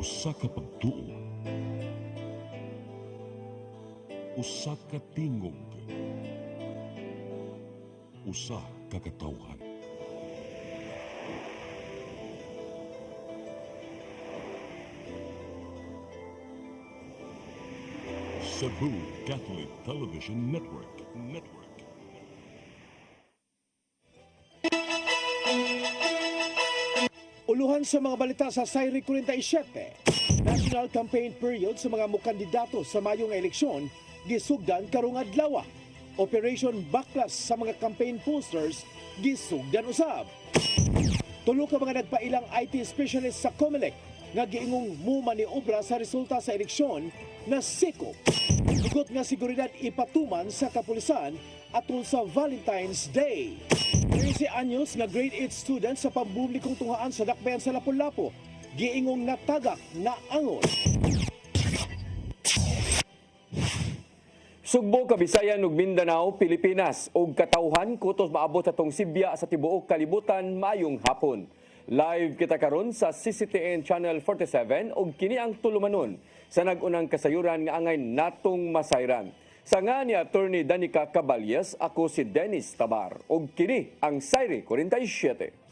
Usa ka pagtuo, usa ka tingog, usa ka katawhan. Cebu Catholic Television Network. Uluhan sa mga balita sa Sayri 47. National campaign period sa mga mukandidato sa mayong eleksyon gisugdan karong adlaw. Operation Backlash sa mga campaign posters gisugdan usab. Tulo ka mga nagpailang IT specialist sa COMELEC nga giingong mumaniobra sa resulta sa eleksyon na sikop. Hugot nga seguridad ipatuman sa kapulisan atol sa Valentine's Day. 13 anyos nga grade 8 student sa pampublikong tunghaan sa dakbayan sa Lapu-Lapu giingong natagak na angon. Sugbo, Kabisayan ug Mindanao, Pilipinas ug katawhan kutos maabot sa tong Sibya sa tibuok kalibutan mayong hapon. Live kita karon sa CCTN Channel 47 ug kini ang tulumanon sa nagunang kasayuran nga angay natong masayran. Sa nga ni Attorney Danica Caballes, ako si Dennis Tabar ug kini ang Sayri 47.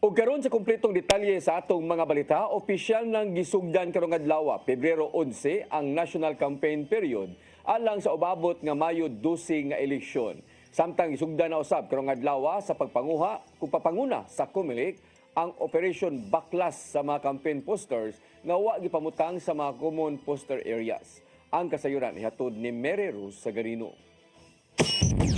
O karon sa kumpletong detalye sa atong mga balita, opisyal nang gisugdan karong adlaw, Pebrero 11, ang national campaign period alang sa ubabot nga Mayo 12 nga eleksyon. Samtang gisugdan na usab karong adlaw sa pagpanguha kung papanguna sa COMELEC ang Operation Backlash sa mga campaign posters nga wa gipamutang sa mga common poster areas. Ang kasayuran ihatod ni Mary Rose Sagarino.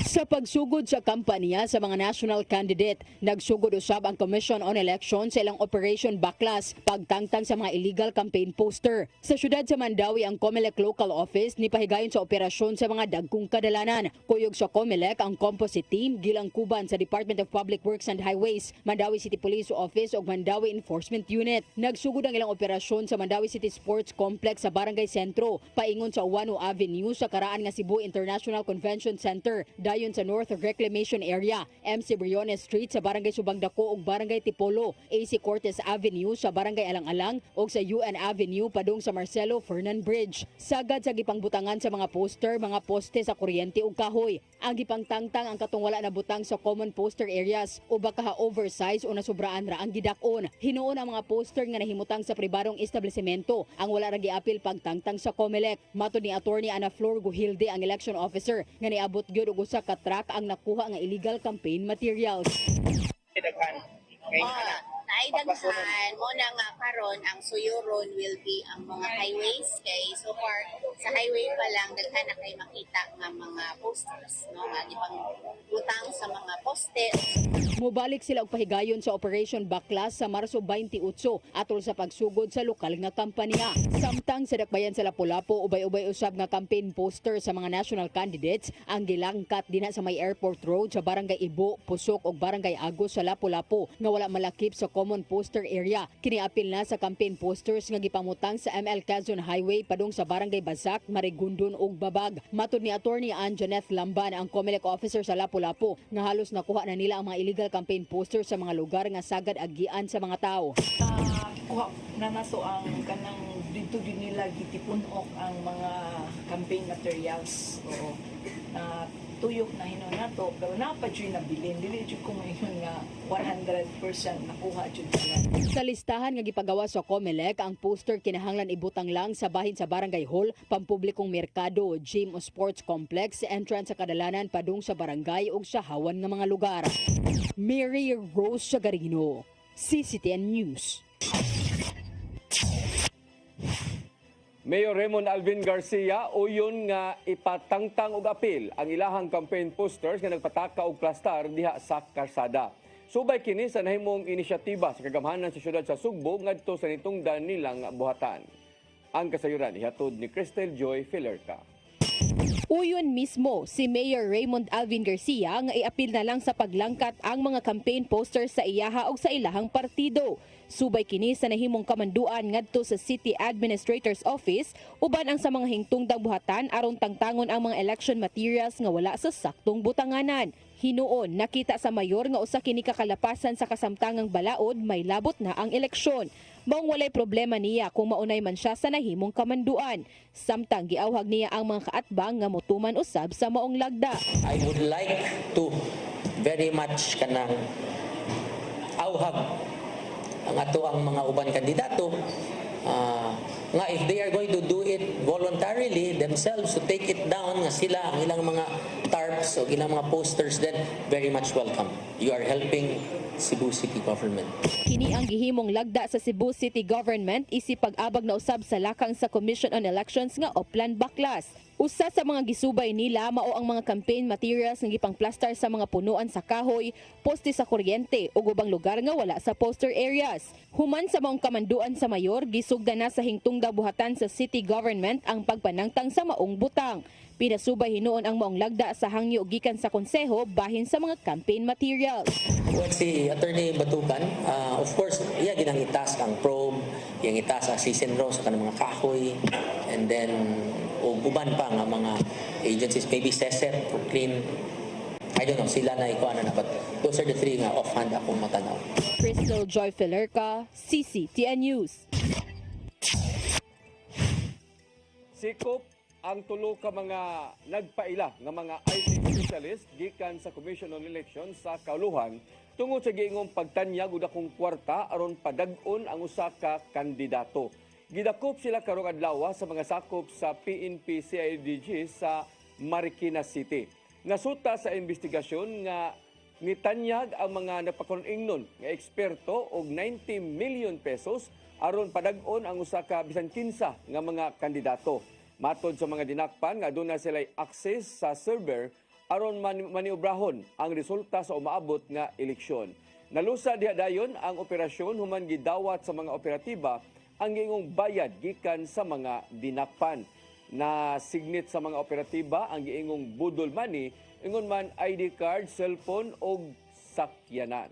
Sa pagsugod sa kampanya sa mga national candidate, nagsugod usab ang Commission on Elections sa ilang Operation Backlash pagtangtang sa mga illegal campaign poster. Sa syudad sa Mandawi, ang COMELEC Local Office nipahigayon sa operasyon sa mga dagkong kadalanan. Kuyog sa COMELEC ang composite team gilangkuban sa Department of Public Works and Highways, Mandawi City Police Office ug Mandawi Enforcement Unit. Nagsugod ang ilang operasyon sa Mandawi City Sports Complex sa Barangay Sentro, paingon sa Uwano Avenue sa karaan nga Cebu International Convention Center, dayon sa North Reclamation Area, MC Briones Street sa Barangay Subangdako ug Barangay Tipolo, AC Cortez Avenue sa Barangay Alang-Alang ug sa UN Avenue padung sa Marcelo Fernan Bridge. Sagad sa gipangbutangan sa mga poster, mga poste sa kuryente ug kahoy. Ang gipangtangtang ang katong wala na butang sa common poster areas o baka oversize o nasubraan ra ang gidakon. Hinuon ang mga poster nga nahimutang sa pribadong establishmento ang wala ra giapil pagtangtang sa COMELEC. Matud ni Attorney Ana Flor Guhilde, ang election officer, nga niabot gyud og usa ka truck ang nakuha nga illegal campaign materials. Naidaghan mo na nga karon ang suyuron will be ang mga highways kay so far sa highway pa lang daghan na kay makita nga mga posters no nga gipang butang sa mga poste. Mubalik sila og pahigayon sa Operation Backlash sa Marso 28 atol sa pagsugod sa lokal nga kampanya. Samtang sa dakbayan sa Lapu-Lapu, ubay-ubay usab nga campaign poster sa mga national candidates ang gilangkat dinha sa may Airport Road sa Barangay Ibo, Pusok ug Barangay Agos sa Lapu-Lapu nga wala malakip sa common poster area. Kiniapil na sa campaign posters nga gipamutang sa ML Quezon Highway padung sa Barangay Basak, Marigundon ug Babag. Matud ni Attorney Anjaneth Lamban, ang COMELEC officer sa Lapu-Lapu, nga halos nakuha na nila ang mga illegal campaign posters sa mga lugar nga sagad agian sa mga tao. Kuha na nato ang kanang dito din nila gitipunok ang mga campaign materials. Oo. Tuyok na hinon nato pero napad jud nabilin dili jud ko ngayon nga 100% nakuha jud sila. Sa listahan nga gipagawa sa COMELEC, ang poster kinahanglan ibutang lang sa bahin sa Barangay Hall, pampublikong merkado, gym o sports complex, entrance sa kadalanan padung sa barangay ug sa hawan nga mga lugar. Mary Rose Sagarino, CCTN News. Mayor Raymond Alvin Garcia uyon nga ipatangtang og apil ang ilahang campaign posters nga nagpataka og plastar diha sa karsada. Subay kini sa nahimong inisyatiba sa kagamhanan sa syudad sa Sugbo ngadto sa nitungdan nilang buhatan. Ang kasayuran ihatod ni Cristel Joy Filerca. Uyon mismo si Mayor Raymond Alvin Garcia nga iapil na lang sa paglangkat ang mga campaign posters sa iyaha ug sa ilahang partido. Subay kini sa nahimong kamanduan ngadto sa City Administrator's Office uban ang sa mga hingtungdang buhatan aron tangtangon ang mga election materials nga wala sa saktong butanganan. Hinuon nakita sa mayor nga usa kini kakalapasan sa kasamtangang balaod may labot na ang eleksyon. Maong walay problema niya kung maunay man siya sa nahimong kamanduan. Samtang giawhag niya ang mga kaatbang nga motuman usab sa maong lagda. I would like to very much kanang awhag ang ato ang mga uban kandidato nga if they are going to do it voluntarily themselves to take it down nga sila ang ilang mga tarps o ilang mga posters, then very much welcome. You are helping Cebu City Government. Kini ang gihimong lagda sa Cebu City Government isip pag-abag na usab sa lakang sa Commission on Elections nga Oplan Baklas. Usa sa mga gisubay nila mao ang mga campaign materials nga gipangplastar sa mga punuan sa kahoy, poste sa kuryente ug ubang lugar nga wala sa poster areas. Human sa maong kamanduan sa mayor, gisugdan na sa hingtungda buhatan sa city government ang pagpanangtang sa maong butang. Pinasubay hinuon ang maong lagda sa hangyo gikan sa konseho bahin sa mga campaign materials. Well, si Attorney Batukan, of course, iya ginang itas ang probe, yang itas ang season row sa kanang mga kahoy, and then uban pa nga mga agencies, maybe SESET, Proclean, I don't know, sila na ikuha na, but those are the three nga offhand akong matanaw. Crystal Joy Filerca, CCTN News. Sikop ang tulo ka mga nagpaila nga mga IT specialist gikan sa Commission on Elections sa Kauluhan tungod sa giingong pagtanyag og dakong kwarta aron padag-on ang usa ka kandidato. Gidakop sila karong adlaw sa mga sakop sa PNP CIDG sa Marikina City. Nasuta sa investigasyon nga nitanyag ang mga napakuningnon nga eksperto og 90 million pesos aron padag-on ang usa ka bisan kinsa nga mga kandidato. Matod sa mga dinakpan nga aduna sila'y access sa server aron maniobrahon ang resulta sa umaabot nga eleksyon. Nalusa diha dayon ang operasyon human gidawat sa mga operatiba ang giingong bayad gikan sa mga dinakpan. Na signit sa mga operatiba ang giingong budol money ingon man ID card, cellphone o sakyanan.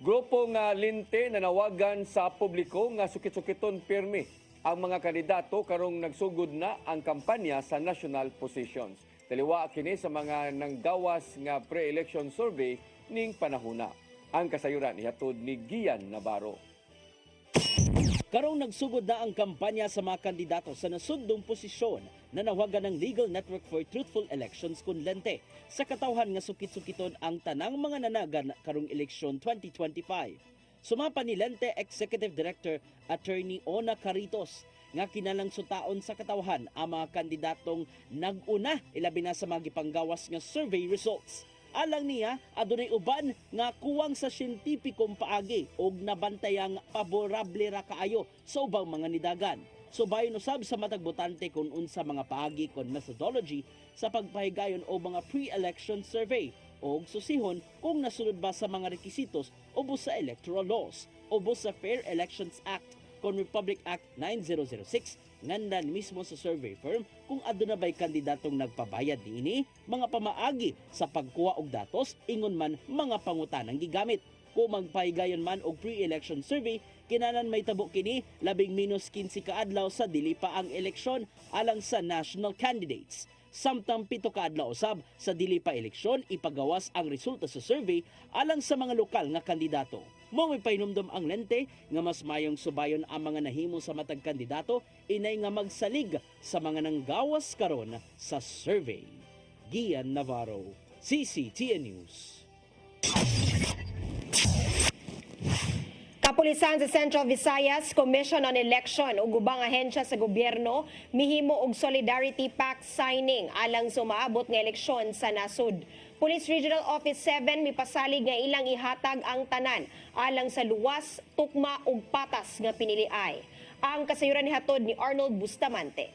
Grupo nga linte nanawagan sa publiko nga sukit-sukiton pirmi ang mga kandidato karong nagsugod na ang kampanya sa national positions. Taliwa kini sa mga nanggawas nga pre-election survey ning panahuna. Ang kasayuran ihatod ni Gian Navarro. Karong nagsugod na ang kampanya sa mga kandidato sa nasundong posisyon na nawagan ng Legal Network for Truthful Elections kunlente sa katawhan nga sukit-sukiton ang tanang mga nanagan karong eleksyon 2025. Sumapa ni Lente Executive Director Attorney Ona Caritos nga kinalang sutaon sa katawhan ang mga kandidatong nag-una ilabi na sa mga gipanggawas nga survey results. Alang niya, adunay uban nga kuwang sa siyentipikong paagi og nabantayang paborable ra kaayo sa ubang mga nidagan. So bayon usab sa matag botante kung unsa mga paagi kon methodology sa pagpahigayon o mga pre-election survey og susihon kung nasunod ba sa mga rekisitos ubos sa electoral laws, ubos sa Fair Elections Act kon Republic Act 9006 ngandan mismo sa survey firm kung aduna ba'y kandidatong nagpabayad niini, mga pamaagi sa pagkuha og datos, ingon man mga pangutanang gigamit. Kung magpahigayon man og pre-election survey, kinanan may tabo kini labing minus 15 kaadlaw sa dili pa ang eleksyon alang sa national candidates. Samtang 7 kaadlaw usab sa dili pa eleksyon ipagawas ang resulta sa survey alang sa mga lokal nga kandidato. Mao may pahinumdom ang lente nga mas mayong subayon ang mga nahimo sa matag kandidato inay nga magsalig sa mga nanggawas karon sa survey. Gian Navarro, CCTN News. Kapulisan sa Central Visayas Commission on Election ug ubang ahensya sa gobyerno mihimo og Solidarity Pact signing alang sa umaabot nga eleksyon sa nasud. Police Regional Office 7 mipasalig nga ilang ihatag ang tanan alang sa luwas, tukma ug patas nga piniliay. Ang kasayuran ni hatod ni Arnold Bustamante.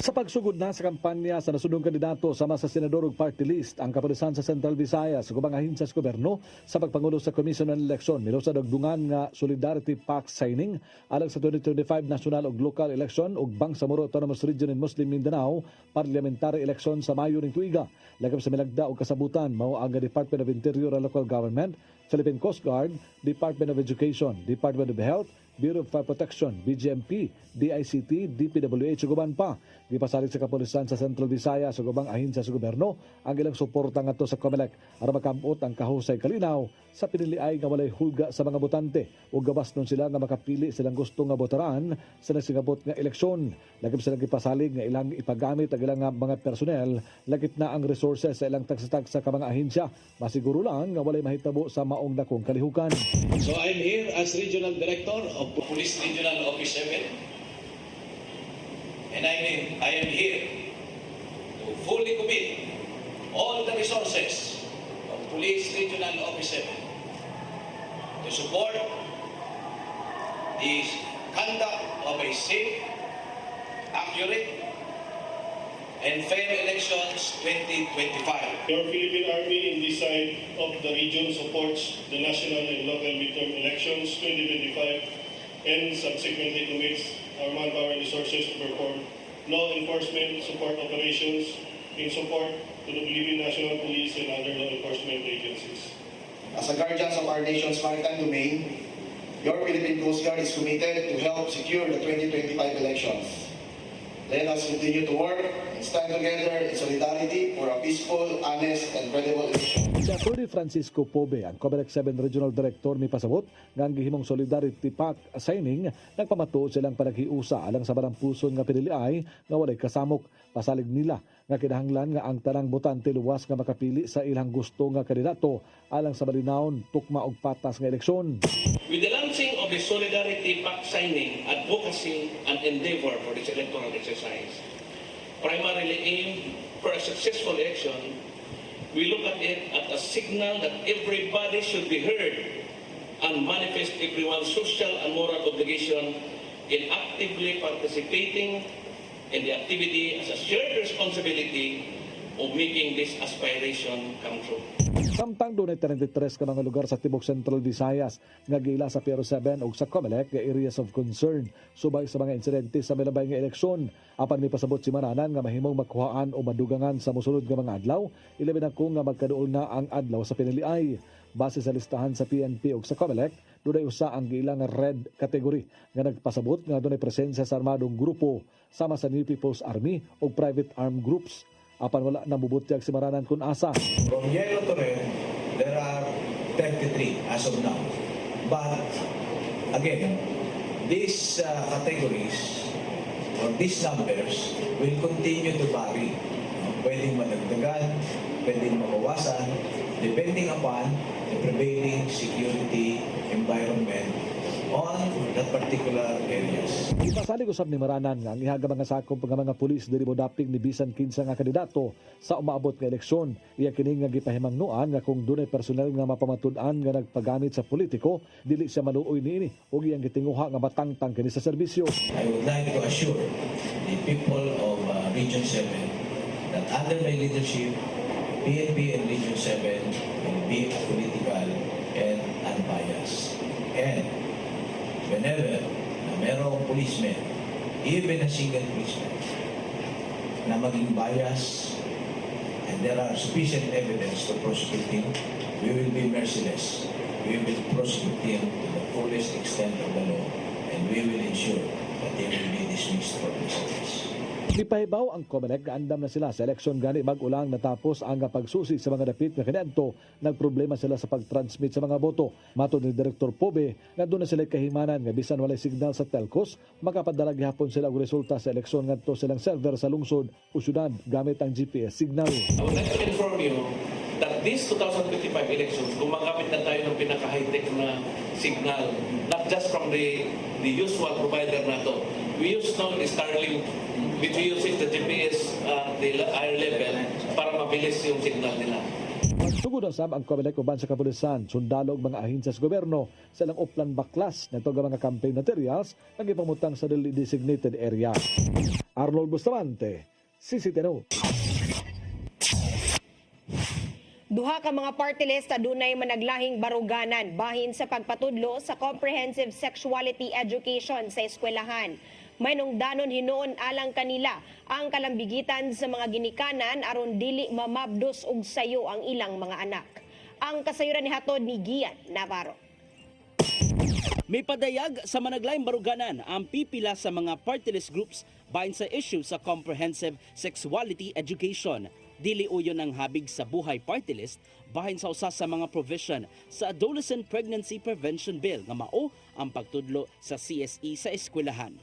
Sa pagsugod na sa kampanya sa nasudong kandidato sama sa senador ug party list, ang kapulisan sa Central Visayas ug ubang ahensya sa gobyerno sa pagpangulo sa Commission on Election milusad og dungan nga Solidarity Pact signing alang sa 2025 national ug local election ug Bangsamoro Autonomous Region in Muslim Mindanao parliamentary election sa Mayo ning tuiga. Lagab sa milagda ug kasabutan mao ang Department of Interior and Local Government, Philippine Coast Guard, Department of Education, Department of Health, Bureau of Fire Protection, BGMP, DICT, DPWH ug uban pa. Gipasalig sa kapulisan sa Central Visayas ug ubang ahensya sa gobyerno ang ilang suporta ngadto sa COMELEC aron makamot ang kahusay kalinaw sa piniliay nga walay hulga sa mga botante ug gabasnon sila nga makapili silang gusto nga botaran sa nagsingabot nga eleksyon. Lagip silang gipasalig nga ilang ipagamit ang ilang mga personnel lagit na ang resources sa ilang tagsa-tagsa ka mga ahensya. Masiguro lang nga walay mahitabo sa maong dakong kalihukan. So I'm here as Regional Director of Police Regional Office 7. And I am here to fully commit all the resources of Police Regional Office 7 to support the conduct of a safe, accurate, and fair elections 2025. Your Philippine Army in this side of the region supports the national and local midterm elections 2025 and subsequently commits our manpower and resources to perform law enforcement support operations in support to the Philippine National Police and other law enforcement agencies. As a guardians of our nation's maritime domain, your Philippine Coast Guard is committed to help secure the 2025 elections. Let us continue to work and stand together in solidarity for a peaceful, honest, and credible election. Si Atty. Francisco Pobe, ang COMELEC 7 Regional Director, may pasabot nga ang gihimong Solidarity Pact signing nagpamatuod silang panaghiusa alang sa barang puson nga piniliay nga walay kasamok. Pasalig nila nga kinahanglan nga ang tanang botante luwas nga makapili sa ilang gusto nga kandidato alang sa malinawon, tukma ug patas nga eleksyon. With the launching of the Solidarity Pact signing, advocacy, and endeavor for this electoral exercise, primarily aimed for a successful election, we look at it as a signal that everybody should be heard and manifest everyone's social and moral obligation in actively participating in the activity as a shared responsibility of making this aspiration come true. Samtang dunay 33 ka mga lugar sa tibok Central Visayas nga giila sa Piero 7 ug sa COMELEC nga areas of concern subay sa mga insidente sa milabay nga eleksyon. Apan may pasabot si Maranan nga mahimong makuhaan o madugangan sa mosunod nga mga adlaw, ilabi na kung nga magkaduol na ang adlaw sa piniliay. Base sa listahan sa PNP ug sa COMELEC, dunay usa ang giila nga red category nga nagpasabot nga dunay presensya sa armadong grupo sama sa New People's Army ug private armed groups. Apan wala nang bubutyag si Maranan kun asa. From yellow to red, there are 33 as of now. But again, these categories or these numbers will continue to vary. Pwedeng madagdagan, pwedeng mabawasan, depending upon the prevailing security environment on that particular areas. Ipasalig usab ni Maranan nga ang ihaga mga sakop nga mga pulis diri mo daping ni bisan kinsa nga kandidato sa umaabot nga eleksyon. Iya kini nga gipahimangnuan nga kung dunay personel nga mapamatud-an nga nagpagamit sa politiko, dili siya maluoy niini ug iyang gitinguha nga matangtang kini sa serbisyo. I would like to assure the people of Region 7 that under my leadership, PNP and Region 7 will be political and unbiased. And whenever na merong policeman, even a single policeman, na maging bias and there are sufficient evidence to prosecute him, we will be merciless. We will prosecute him to the fullest extent of the law and we will ensure that he will be dismissed from his office. Gipahibaw ang COMELEC nga andam na sila sa eleksyon gani mag-ulang natapos ang pagsusi sa mga dapit nga kaniadto, nagproblema sila sa pag-transmit sa mga boto. Matod ni Director Pobe nga doon na sila kahimanan nga bisan walay signal sa telcos, makapadala gihapon sila og resulta sa eleksyon ngadto silang server sa lungsod o syudad gamit ang GPS signal. I would like to inform you that these 2025 elections, gumagapit na tayo ng pinaka-high-tech na signal, not just from the usual provider na to. We use now the Starlink, which we use the GPS, the higher level, para mabilis yung signal nila. Sugod usab ang Comelec uban sa kapulisan, sundalo ug mga ahensya sa gobyerno sa ilang uplan baklas na ito mga campaign materials nga gipamutang sa designated area. Arnold Bustamante, CCTV. Duha ka mga party list adunay managlahing baruganan bahin sa pagpatudlo sa comprehensive sexuality education sa eskwelahan. May nungdanon hinoon alang kanila ang kalambigitan sa mga ginikanan aron dili mamabdos og sayo ang ilang mga anak. Ang kasayuran ni hatod ni Gian Navarro. May padayag sa managlayang baruganan ang pipila sa mga party list groups bahin sa issue sa comprehensive sexuality education. Dili uyon ang habig sa buhay party list bahin sa usa sa mga provision sa Adolescent Pregnancy Prevention Bill nga mao ang pagtudlo sa CSE sa eskwelahan.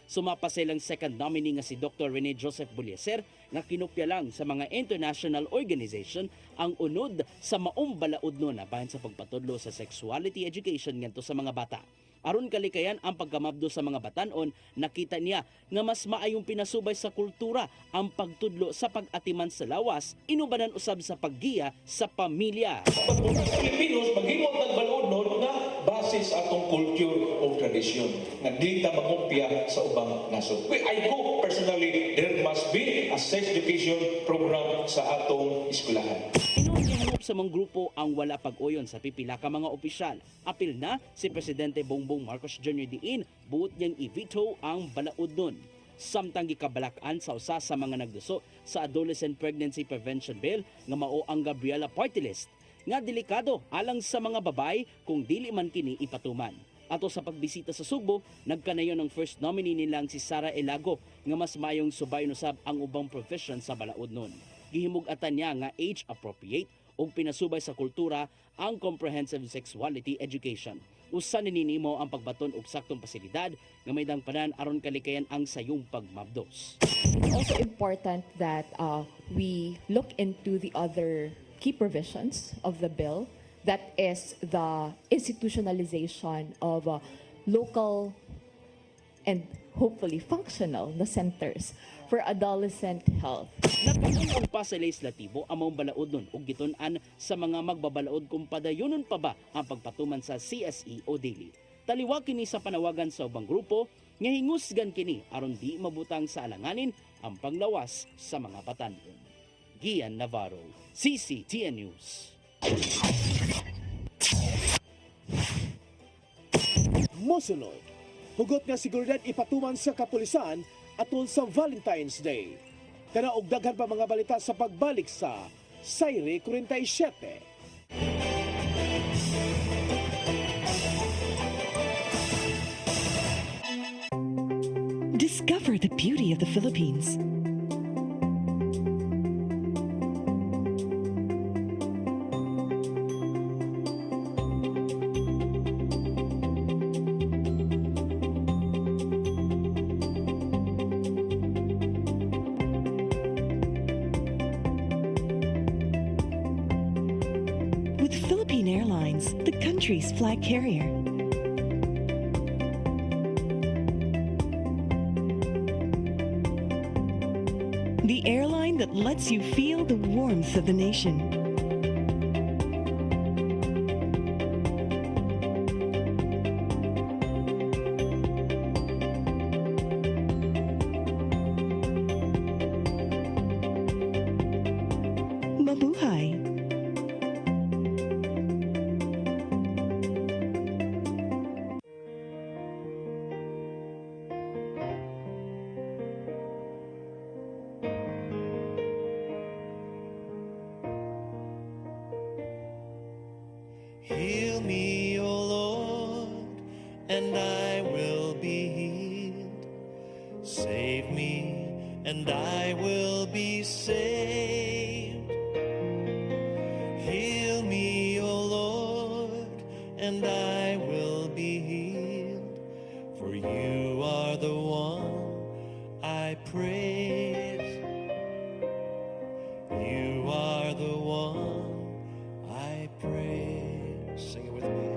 Sumapa silang second nominee nga si Dr. Rene Joseph Bulieser nga kinupya lang sa mga international organization ang unod sa maong balaod no na bahin sa pagpatudlo sa sexuality education ngadto sa mga bata. Aron kalikayan ang pagkamabdo sa mga batanon, nakita niya nga mas maayong pinasubay sa kultura ang pagtudlo sa pag-atiman sa lawas, inubanan usab sa paggiya sa pamilya. Pag Filipinos, maghimot ng balaod nun na base sa atong culture o tradisyon na di ta magkumpya sa ubang nasod. I hope personally there must be a sex education program sa atong eskwelahan. Inuunyahanap sa mga grupo ang wala pag-uyon sa pipila ka mga opisyal. Apil na si Presidente Bongbong Marcos Jr. diin, buot niyang i-veto ang balaod nun. Samtang gikabalakan sa usa sa mga nagduso sa Adolescent Pregnancy Prevention Bill nga mao ang Gabriela Party List nga delikado alang sa mga babay kung dili man kini ipatuman. Ato sa pagbisita sa Sugbo, nagkanayon ng first nominee nilang si Sara Elago nga mas mayong subayon usab ang ubang profession sa balaod nun. Gihimug-atan niya nga age appropriate ug pinasubay sa kultura ang comprehensive sexuality education. Usa ninimo ang pagbaton og saktong pasilidad nga may dangpanan aron kalikayan ang sayong pagmabdos. It's also important that we look into the other key provisions of the bill, that is the institutionalization of local and hopefully functional na centers for adolescent health. Nagpangulong pa sa legislatibo ang mga balaod nun ug gitun-an sa mga magbabalaod kung padayonon pa ba ang pagpatuman sa CSE o dili. Taliwa kini sa panawagan sa ubang grupo nga hingusgan kini aron di mabutang sa alanganin ang panglawas sa mga batanon. Gian Navarro, CCTN News. Mosunod, hugot nga seguridad ipatuman sa kapulisan atol sa Valentine's Day. Kana og daghan pa mga balita sa pagbalik sa Sayre 47. Discover the beauty of the Philippines. With Philippine Airlines, the country's flag carrier. The airline that lets you feel the warmth of the nation. Mabuhay! Heal me, O Lord, and I will be healed. Save me, and I will be saved. Heal me, O Lord, and I will be healed. For you are the one I praise. You are the one I praise. Sing it with me.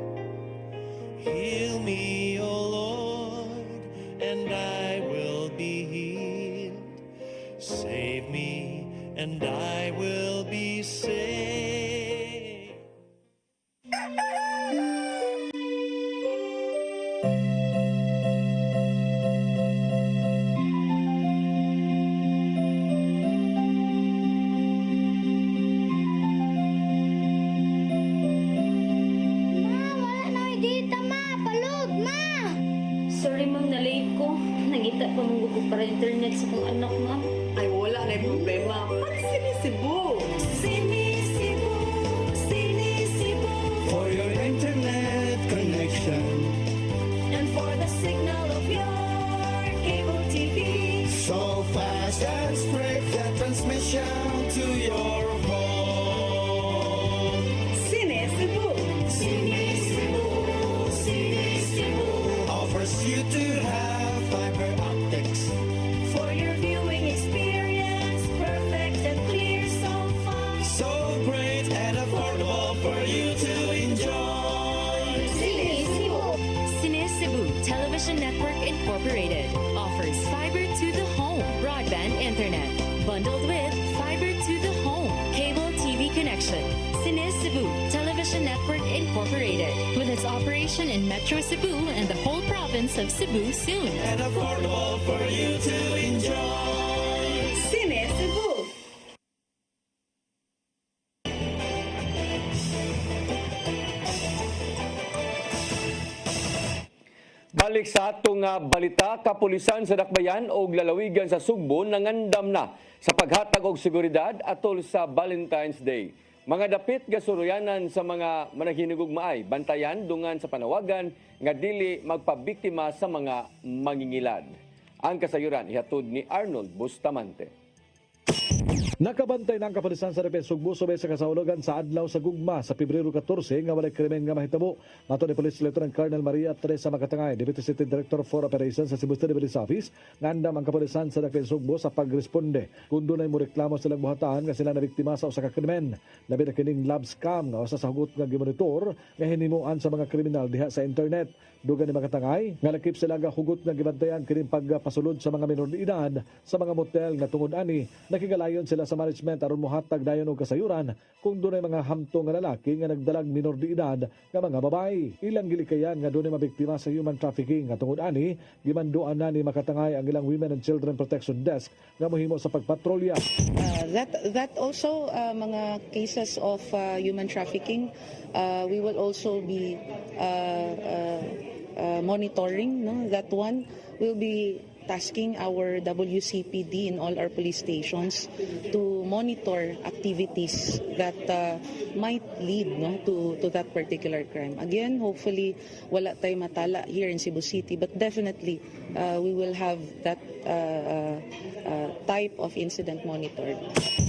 I will be saved. Sorry ma'am, na-late ko. Nangita pa mong gusto para internet sa kong anak ma'am. Ay, wala na yung problema. Pag sinisibo. Sinisibo, sinisibo. For your internet connection. And for the signal of your cable TV. So fast and straight the transmission to your home. Sinisibo. Sinisibo, sinisibo. Offers you to have fiber optics. For your viewing experience, perfect and clear so far. So great and affordable for you to enjoy. Sinisibo. Cebu Television Network Incorporated offers fiber to the home broadband internet bundled with fiber to the home cable TV connection. Cebu Television Network Incorporated with its operation in Metro Cebu and the whole province of Cebu soon. And affordable for you to enjoy. Sinisibo. Balik sa atong balita, kapulisan sa Dakbayan o lalawigan sa Sugbo nangandam na sa paghatag og seguridad atol sa Valentine's Day. Mga dapit gasuroyanan sa mga manahinugugmaay, bantayan dungan sa panawagan nga dili magpabiktima sa mga mangingilad. Ang kasayuran ihatod ni Arnold Bustamante. Nakabantay ng kapulisan sa Repes Sugbo subay sa kasaulogan sa adlaw sa gugma sa Pebrero 14 nga walay krimen nga mahitabo. Mato ni Police Lieutenant Colonel Maria Teresa Makatangay, Deputy City Director for Operations sa Cebu City Police Office, ngandam ang kapulisan sa Repes Sugbo sa pagresponde kung dunay mo reklamo silang buhataan nga sila na biktima sa usa ka krimen. Labi na kining lab scam nga usa sa hugot nga gimonitor nga hinimuan sa mga kriminal diha sa internet. Dugan ni Makatangay nga lakip sila nga hugot nga gibantayan kining pagpasulod sa mga minor de edad sa mga motel nga tungod ani nakigalayon sila sa management aron mohatag dayon og kasayuran kung dunay mga hamtong nga lalaki nga nagdalag minor de edad nga mga babae. Ilang gilikayan nga dunay mabiktima sa human trafficking nga tungod ani gimanduan na ni Makatangay ang ilang Women and Children Protection Desk nga mohimo sa pagpatrolya. That also mga cases of human trafficking, we will also be monitoring. No, that one will be tasking our WCPD in all our police stations to monitor activities that might lead to that particular crime. Again, hopefully wala tayo matala here in Cebu City, but definitely we will have that type of incident monitored.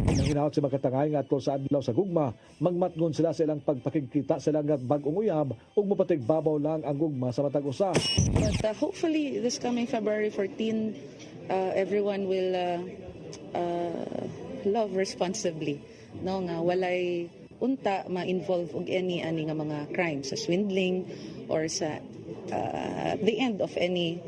Nanginahot si Makatangay nga atol sa adlaw sa gugma, magmatngon sila sa ilang pagpakigkita sila nga bag-ong uyab ug mopatigbabaw lang ang gugma sa matag usa. But hopefully this coming February 14, everyone will love responsibly. No nga walay unta ma-involve og any nga mga crimes sa swindling or sa the end of any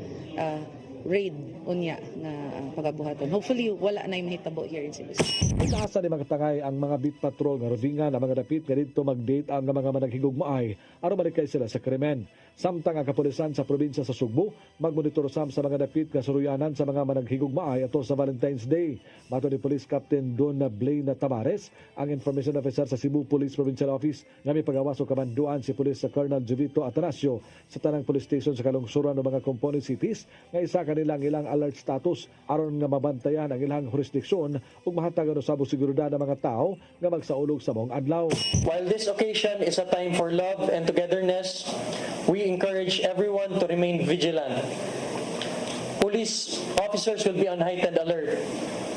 raid unya nga pagabuhaton. Hopefully wala na yung mahitabo here in Cebu. Inaasa ni Makatangay ang mga beat patrol nga rovingan na mga dapit nga dito mag-date ang mga managhigugmaay aron malikay sila sa krimen. Samtang ang kapulisan sa probinsya sa Sugbo magmonitor sa mga dapit nga suruyanan sa mga managhigugmaay atol sa Valentine's Day. Mato ni Police Captain Don Blaine Tamares, ang Information Officer sa Cebu Police Provincial Office, nga may pagawas o kamanduan si Police Colonel Jovito Atanasio sa tanang police station sa kalungsuran ng mga component cities nga isa kanilang ilang alert status aron nga mabantayan ang ilang jurisdiksyon ug mahatagan usab og seguridad ang mga tao nga magsaulog sa mong adlaw. While this occasion is a time for love and togetherness, we encourage everyone to remain vigilant. Police officers will be on heightened alert,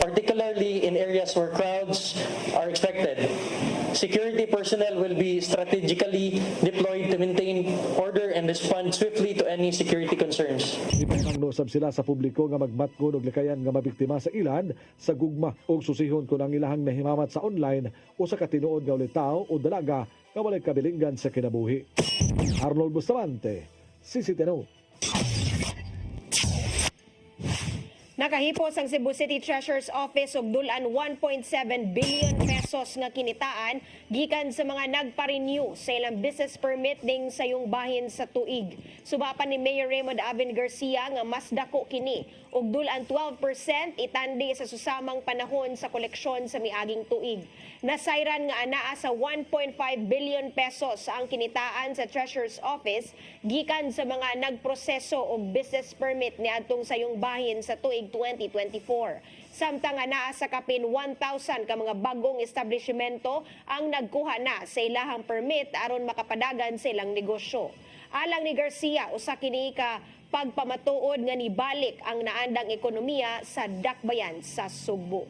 particularly in areas where crowds are expected. Security personnel will be strategically deployed to maintain order and respond swiftly to any security concerns. Ipanangnosab sila sa publiko nga magmatngon og likayan nga mabiktima sa ilan sa gugma ug susihon kun ang ilahang nahimamat sa online o sa katinuod nga ulitaw o dalaga nga walay kabilinggan sa kinabuhi. Arnold Bustamante, CCTV. Nakahipos ang Cebu City Treasurer's Office og dulan 1.7 billion pesos nga kinitaan gikan sa mga nagpa-renew sa ilang business permit ding sayong bahin sa tuig. Subapan ni Mayor Raymond Avin Garcia nga mas dako kini og dulan 12% itandi sa susamang panahon sa koleksyon sa miaging tuig. Nasayran nga anaa sa 1.5 billion pesos ang kinitaan sa Treasurer's Office gikan sa mga nagproseso og business permit niadtong sayong bahin sa tuig 2024. Samtang anaa sa kapin 1,000 ka mga bagong establishmento ang nagkuha na sa ilahang permit aron makapadagan sa ilang negosyo. Alang ni Garcia, usa kini ka pagpamatuod nga nibalik ang naandang ekonomiya sa dakbayan sa Sugbo.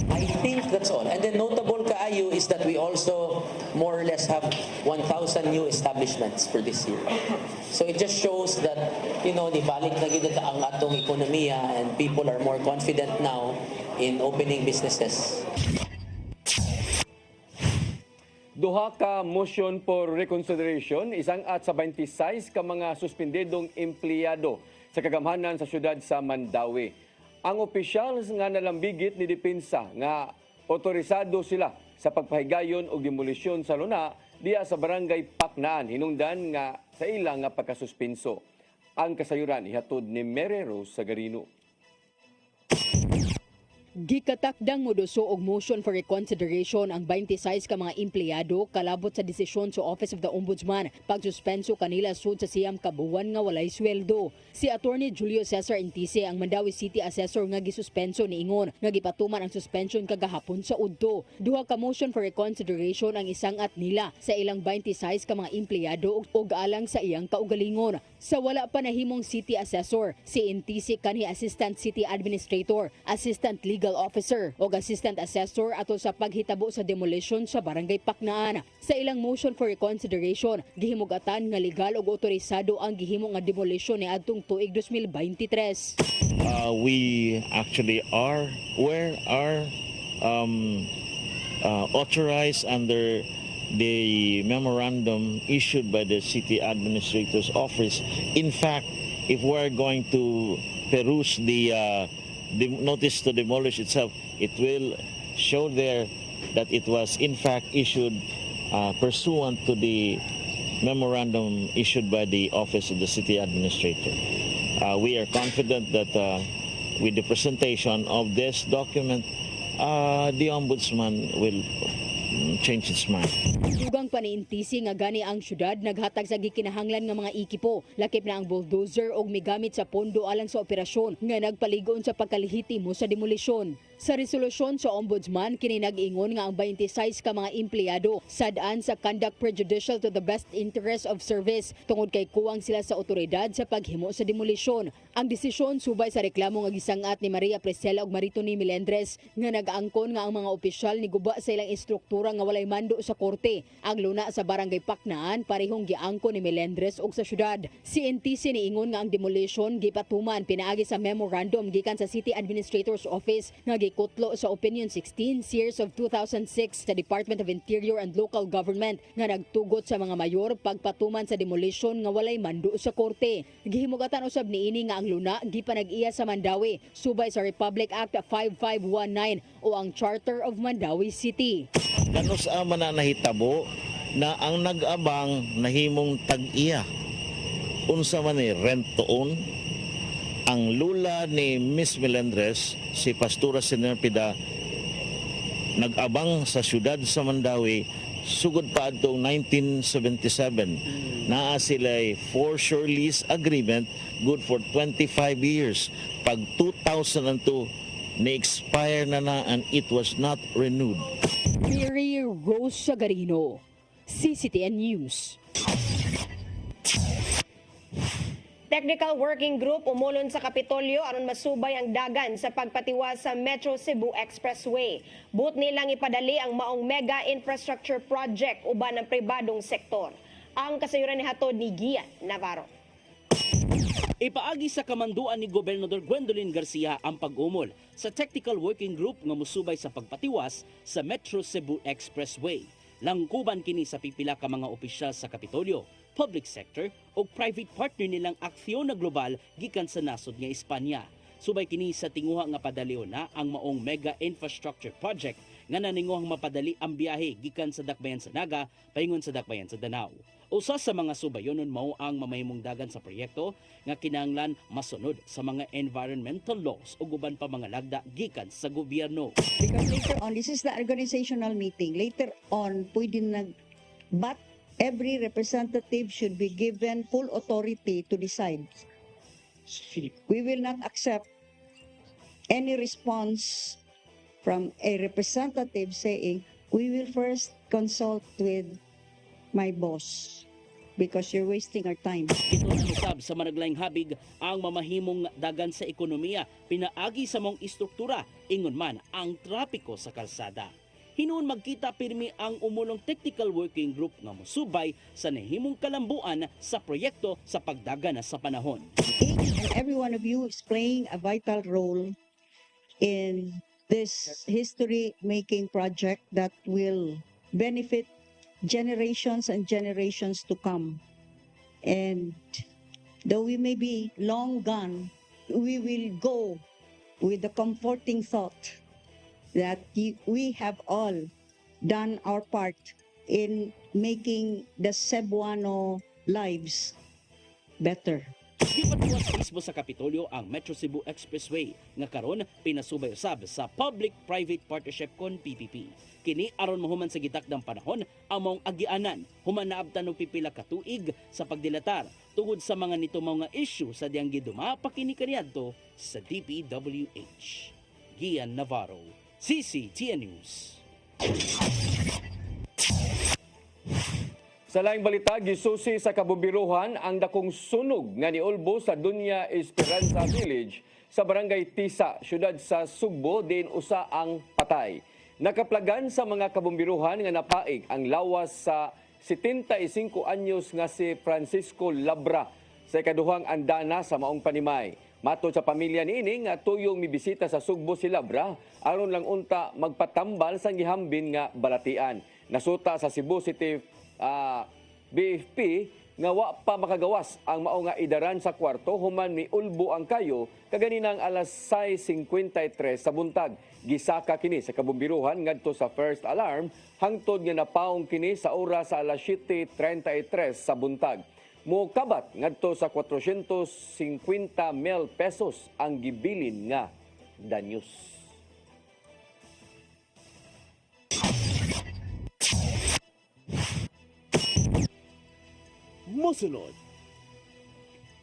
I think that's all. And then notable kaayo is that we also more or less have 1,000 new establishments for this year. So it just shows that, nibalik na gid ang atong ekonomiya and people are more confident now in opening businesses. Duha ka motion for reconsideration isang at sa 26 ka mga suspendedong empleyado sa kagamhanan sa syudad sa Mandawi. Ang opisyal nga nalambigit ni depensa nga otorisado sila sa pagpahigayon o demolisyon sa luna diya sa barangay Paknaan hinungdan nga sa ilang nga pagkasuspenso. Ang kasayuran ihatod ni Mary Rose Sagarino. Gikatakdang moduso og motion for reconsideration ang 26 ka mga empleyado kalabot sa desisyon sa Office of the Ombudsman pagsuspenso kanila sud sa siyam ka buwan nga walay sweldo. Si Attorney Julio Cesar Intise ang Mandawi City Assessor nga gisuspenso niingon nga gipatuman ang suspension kagahapon sa udto. Duha ka motion for reconsideration ang isangat nila sa ilang 26 ka mga empleyado ug alang sa iyang kaugalingon. Sa wala pa nahimong City Assessor, si Intise kanhi Assistant City Administrator, Assistant Legal Officer o Assistant Assessor ato sa paghitabo sa demolition sa Barangay Paknaan. Sa ilang motion for reconsideration, gihimugatan nga legal o otorisado ang gihimo nga demolition ni adtong tuig 2023. We actually are authorized under the memorandum issued by the City Administrator's Office. In fact, if we're going to peruse the notice to demolish itself, it will show there that it was in fact issued pursuant to the memorandum issued by the Office of the City Administrator. We are confident that with the presentation of this document, the Ombudsman will change its mind. Dugang paniintisi nga gani ang syudad naghatag sa gikinahanglan nga mga ekipo. Lakip na ang bulldozer og migamit sa pondo alang sa operasyon nga nagpaligon sa pagkalihitimo sa demolisyon. Sa resolusyon sa Ombudsman, kini nag-ingon nga ang 26 ka mga empleyado sadaan sa conduct prejudicial to the best interest of service tungod kay kuwang sila sa otoridad sa paghimo sa demolisyon. Ang desisyon subay sa reklamo nga gisangat ni Maria Presela ug Maritoni Melendres nga nag-angkon nga ang mga opisyal ni guba sa ilang instruktura nga walay mando sa korte. Ang luna sa Barangay Paknaan parehong giangkon ni Melendres ug sa syudad. Si NTC niingon nga ang demolition gipatuman pinaagi sa memorandum gikan sa City Administrator's Office nga gikutlo sa Opinion 16 Series of 2006 sa Department of Interior and Local Government nga nagtugot sa mga mayor pagpatuman sa demolition nga walay mando sa korte. Gihimugatan usab niini nga ang luna gipanag-iya sa Mandawi subay sa Republic Act 5519 o ang Charter of Mandawi City. Kanus man na nahitabo na ang nag-abang nahimong tag-iya. Unsa man ni rent to own. Ang lula ni Miss Melendres, si Pastora Sinerpida, nag-abang sa syudad sa Mandawi sugod pa adtong 1977. Naa sila'y for-sure lease agreement good for 25 years. Pag 2002, na-expire na and it was not renewed. Mary Rose Sagarino, CCTN News. Technical Working Group umulon sa Kapitolyo aron masubay ang dagan sa pagpatiwas sa Metro Cebu Expressway. But nilang ipadali ang maong mega infrastructure project uban ng pribadong sektor. Ang kasayuran ni hatod ni Gian Navarro. Ipaagi sa kamanduan ni Gobernador Gwendolyn Garcia ang pag-umol sa Technical Working Group nga musubay sa pagpatiwas sa Metro Cebu Expressway. Langkuban kini sa pipila ka mga opisyal sa Kapitolyo. public sector o private partner nilang aksyon na global gikan sa nasod nga Espanya. Subay kini sa tinguha nga padalion na ang maong mega infrastructure project nga naninguhang mapadali ang biyahe gikan sa Dakbayan sa Naga paingon sa Dakbayan sa Danao. Usa sa mga subayonon mao ang mamahimong dagan sa proyekto nga kinahanglan masunod sa mga environmental laws o guban pa mga lagda gikan sa gobyerno. Because later on, this is the organizational meeting. Later on, pwede but every representative should be given full authority to decide. We will not accept any response from a representative saying, we will first consult with my boss because you're wasting our time. Ito ang usab sa managlaing habig ang mamahimong dagan sa ekonomiya, pinaagi sa mong istruktura, ingon man ang trapiko sa kalsada. Hinuon magkita pirmi ang umulong technical working group nga mosubay sa nahimong kalambuan sa proyekto sa pagdagana sa panahon. Each and every one of you is playing a vital role in this history-making project that will benefit generations and generations to come. And though we may be long gone, we will go with the comforting thought that we have all done our part in making the Cebuano lives better. Gipatuwas mismo sa Kapitolyo ang Metro Cebu Expressway nga karon pinasubay usab sa Public-Private Partnership kon PPP. Kini aron mahuman sa gitakdang panahon among agianan human naabtan og pipila ka tuig sa pagdilatar tungod sa mga nito mga issue sa diyang giduma pakini kaniadto sa DPWH. Gian Navarro, CCTN News. Sa laing balita, gisusi sa kabumbiruhan ang dakong sunog nga niulbo sa Dunya Esperanza Village sa Barangay Tisa, syudad sa Sugbo, din usa ang patay. Nakaplagan sa mga kabumbiruhan nga napaig ang lawas sa 75 anyos nga si Francisco Labra sa ikaduhang andana sa maong panimay. Matod sa pamilya niini nga tuyong mibisita sa Sugbo si Labra aron lang unta magpatambal sa gihambin nga balatian. Nasuta sa Cebu City BFP nga wa pa makagawas ang mao nga idaran sa kwarto human miulbo ang kayo kaganinang alas 6:53 sa buntag. Gisaka kini sa kabumbiruhan ngadto sa first alarm hangtod nga napaong kini sa oras sa alas 7:33 sa buntag. Mokabat ngadto sa 450,000 pesos ang gibilin nga danyos. Mosunod.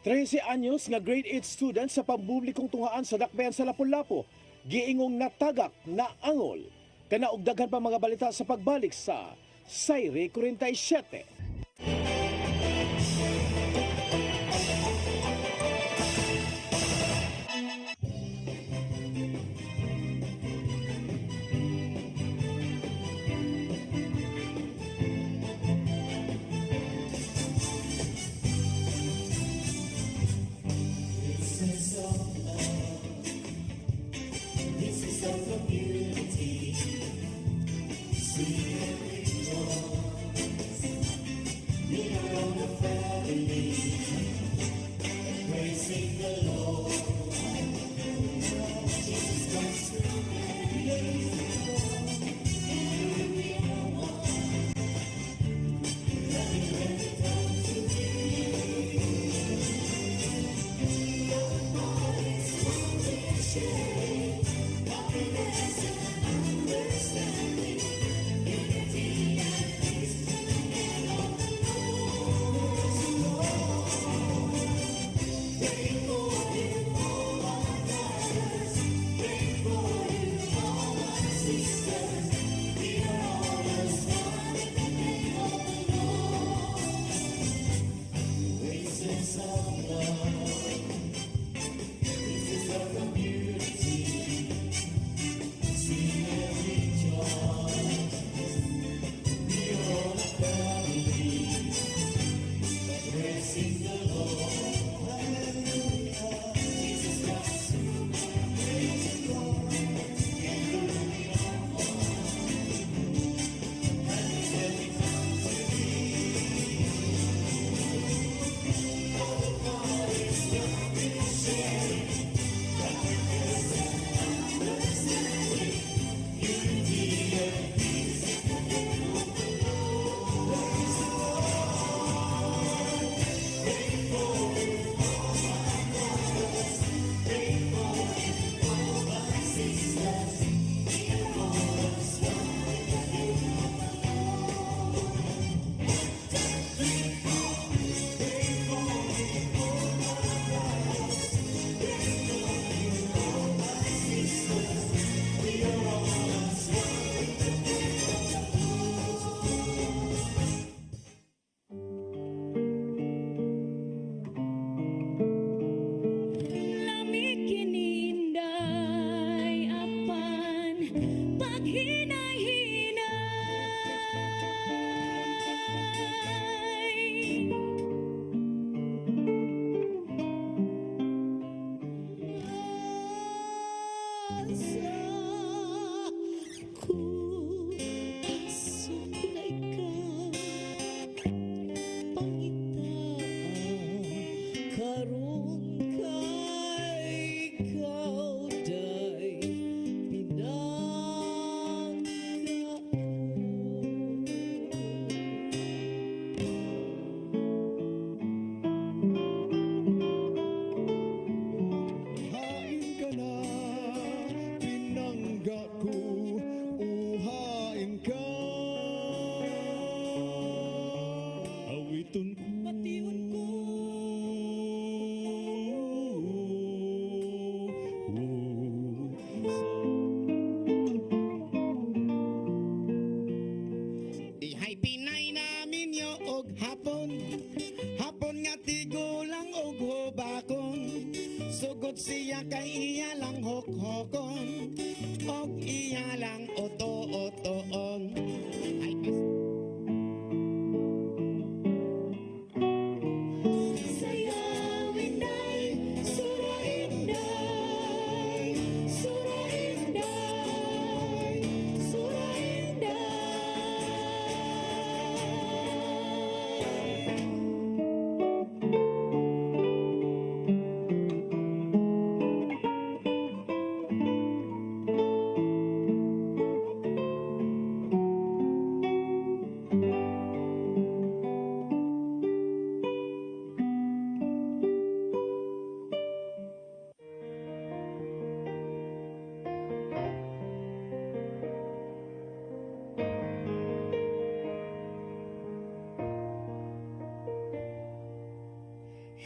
13 anyos nga grade 8 student sa pampublikong tunghaan sa Dakbayan sa Lapu-Lapu giingong natagak na angol. Kanaog daghan pa mga balita sa pagbalik sa Sayre 47. hinay-hinay. Hain ka na, pinangga ko, uhain ka. Awiton ko, patiun ko. Ihay Pinay namin yo og hapon, hapon nga tigulang og hubakon. Sugod siya kay iya lang hokhokon, og iya lang oto-otoon. Ay Sayawin day, surain day, surain day, surain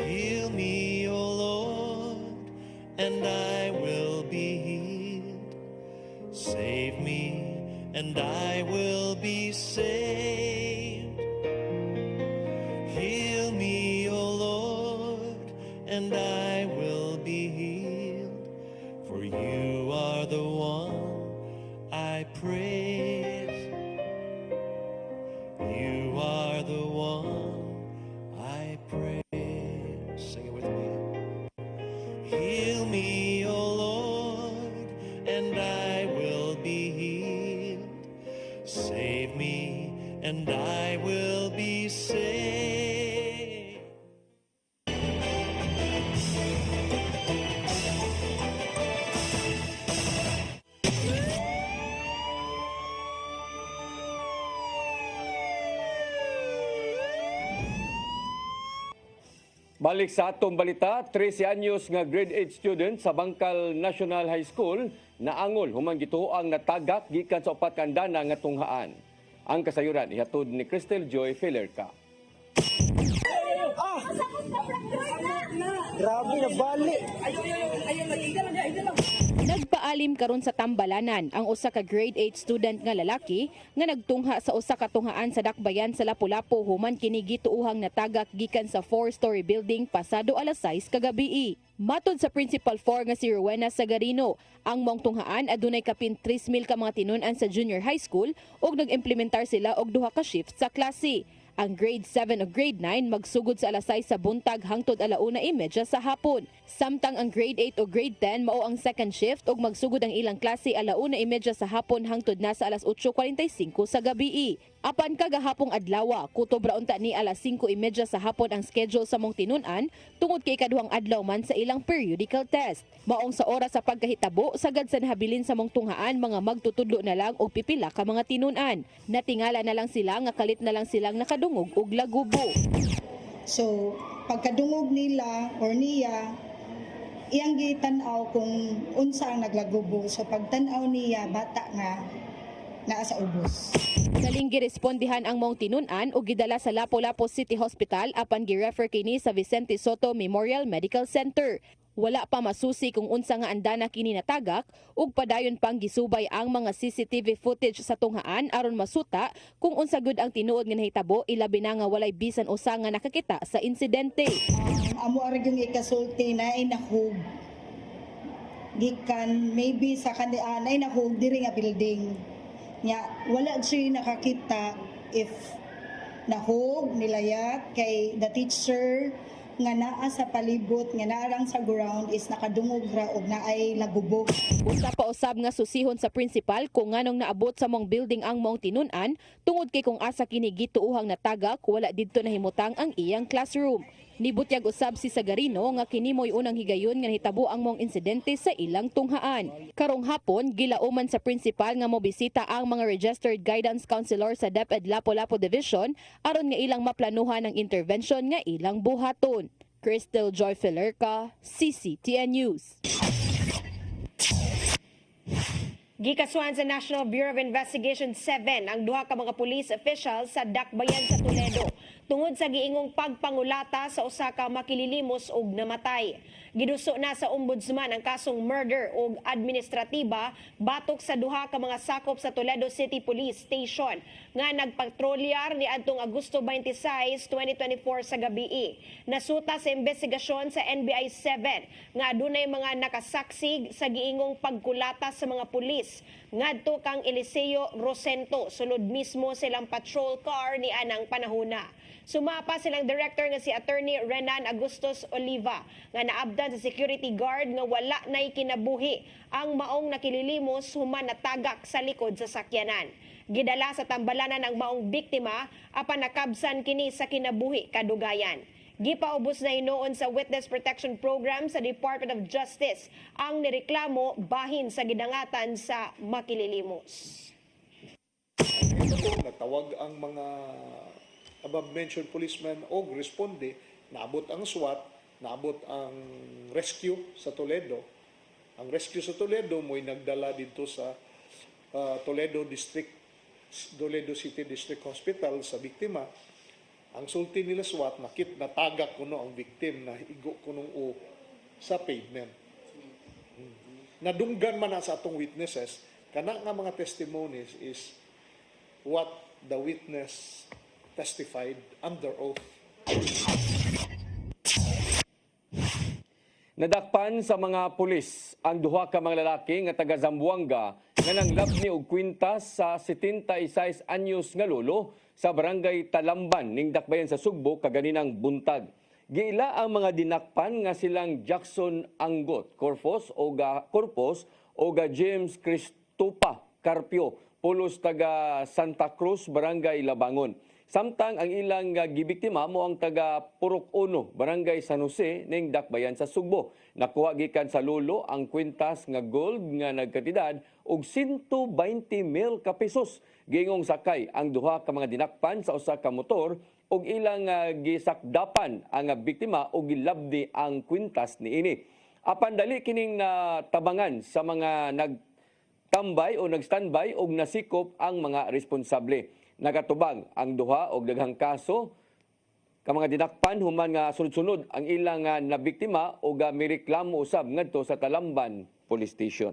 Heal me, O Lord, and I will be healed. Save me, and I will be saved. Heal me, O Lord, and I will be healed. For you are the one I praise. You are the one I praise. Sing it with me. Heal me, O Lord, and I will be healed. Save me, and I will be saved. Balik sa atong balita, 13 anyos nga grade 8 student sa Bangkal National High School naangol human gituoang natagak gikan sa upat ka andana nga tunghaan. Ang kasayuran ihatod ni Cristel Joy Filerca. Grabe na balik. Nagpaalim karon sa Tambalanan ang usa ka grade 8 student nga lalaki nga nagtungha sa usa ka tunghaan sa Dakbayan sa Lapu-Lapu human kini gituohang natagak gikan sa 4-story building pasado alas 6 kagabi. Matod sa Principal 4 nga si Rowena Sagarino, ang mong tunghaan adunay kapin 3,000 ka mga tinun-an sa junior high school ug nag-implementar sila og duha ka shift sa klase. Ang grade 7 o grade 9 magsugod sa alas 6 sa buntag hangtod 1:30 sa hapon. Samtang ang grade 8 o grade 10 mao ang second shift ug magsugod ang ilang klase 1:30 sa hapon hangtod na sa alas 8:45 sa gabi. Apan kagahapong adlaw, kutob ra unta ni alas 5:30 sa hapon ang schedule sa mong tinun-an tungod kay ikaduhang adlaw man sa ilang periodical test. Maong sa oras sa pagkahitabo, sagad sa nahabilin sa mong tunghaan mga magtutudlo na lang o pipila ka mga tinun-an. Natingala na lang sila nga kalit na lang silang nakadungog og lagubo. So, pagkadungog nila or niya, iyang gitanaw kung unsa ang naglagubo. So, pagtanaw niya, bata nga, naa sa ubos. Daling girespondihan ang mong tinun-an ug gidala sa Lapu-Lapu City Hospital apan gi-refer kini sa Vicente Soto Memorial Medical Center. Wala pa masusi kung unsa nga andana kini natagak ug padayon pang gisubay ang mga CCTV footage sa tunghaan aron masuta kung unsa gud ang tinuod nga nahitabo ilabi na nga walay bisan usa nga nakakita sa insidente. Amo ari gyung ikasulti na ay nahug. Gikan maybe sa kandian ay nahug diri nga building. Nya wala siya nakakita if nahog nilayat kay the teacher nga naa sa palibot nga naarang sa ground is nakadungog ra og naay lagubo. Unsa pa usab nga susihon sa principal kung nganong naabot sa mong building ang mong tinun-an tungod kay kung asa kini gituuhang natagak wala didto nahimutang ang iyang classroom. Nibutyag usab si Sagarino nga kini mo'y unang higayon nga nahitabo ang mong insidente sa ilang tunghaan. Karong hapon, gilauman sa principal nga mobisita ang mga registered guidance counselor sa DepEd Lapu-Lapu Division aron nga ilang maplanuhan ang intervention nga ilang buhaton. Crystal Joy Filerca, CCTN News. Gikasuhan sa National Bureau of Investigation 7 ang duha ka mga police officials sa Dakbayan sa Toledo tungod sa giingong pagpangulata sa usa ka makililimos og namatay. Giduso na sa ombudsman ang kasong murder o administratiba batok sa duha ka mga sakop sa Toledo City Police Station nga nagpatrolyar ni adtong Agosto 26, 2024 sa gabii. Nasuta sa investigasyon sa NBI 7 nga adunay mga nakasaksig sa giingong pagkulata sa mga pulis ngadto kang Eliseo Rosento sulod mismo silang patrol car ni anang panahona. Sumapa silang director nga si Attorney Renan Agustos Oliva nga naabdan sa security guard nga wala nay kinabuhi ang maong nakililimos human natagak sa likod sa sakyanan. Gidala sa tambalanan ang maong biktima apan nakabsan kini sa kinabuhi kadugayan. Gipaubos na hinoon sa Witness Protection Program sa Department of Justice ang nireklamo bahin sa gidangatan sa makililimos. Natawag ang mga above-mentioned policemen o responde, naabot ang SWAT, naabot ang rescue sa Toledo. Ang rescue sa Toledo mo'y nagdala dito sa Toledo City District Hospital sa biktima. Ang sulti nila SWAT, natagak kuno ang victim na igo kunong o sa pavement. Nadunggan man na sa atong witnesses, kana nga mga testimonies is what the witness testified under oath. Nadakpan sa mga pulis ang duha ka mga lalaki nga taga Zamboanga nga nanglabni og kwintas sa 76 anyos nga lolo sa barangay Talamban ning Dakbayan sa Sugbo kaganinang buntag. Giila ang mga dinakpan nga silang Jackson Anggot, Corpus o James Cristopa Carpio, pulos taga Santa Cruz, Barangay Labangon. Samtang ang ilang gibiktima mo ang taga Purok 1, Barangay San Jose ning Dakbayan sa Sugbo. Nakuha gikan sa lolo ang kwintas nga gold nga nagkatidad og 120,000 ka pesos. Gingong sakay ang duha ka mga dinakpan sa usa ka motor og ilang gisakdapan ang biktima og gilabdi ang kwintas niini. Apan dali kining natabangan sa mga nagtambay o nagstandby og nasikop ang mga responsable. Nagatubag ang duha og daghang kaso ka mga dinakpan human nga sunod-sunod ang ilang nabiktima og mireklamo usab ngadto sa Talamban Police Station.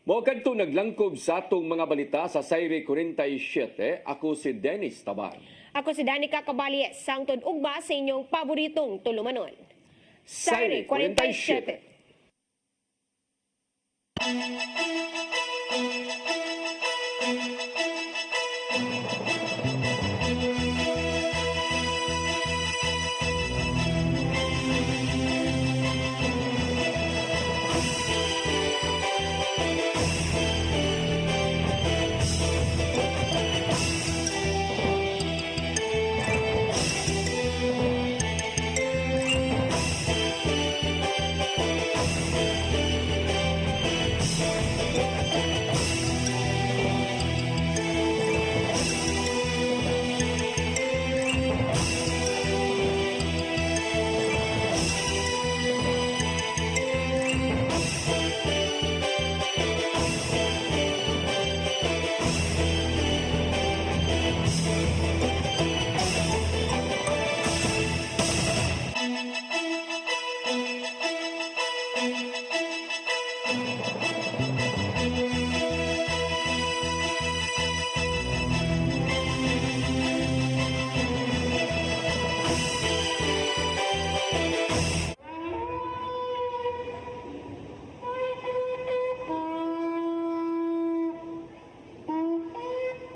Mo kadto naglangkob sa atong mga balita sa Sayre 47. Ako si Dennis Tabar. Ako si Danica Caballes, sangtod ugma sa inyong paboritong tulumanon. Sayre 47.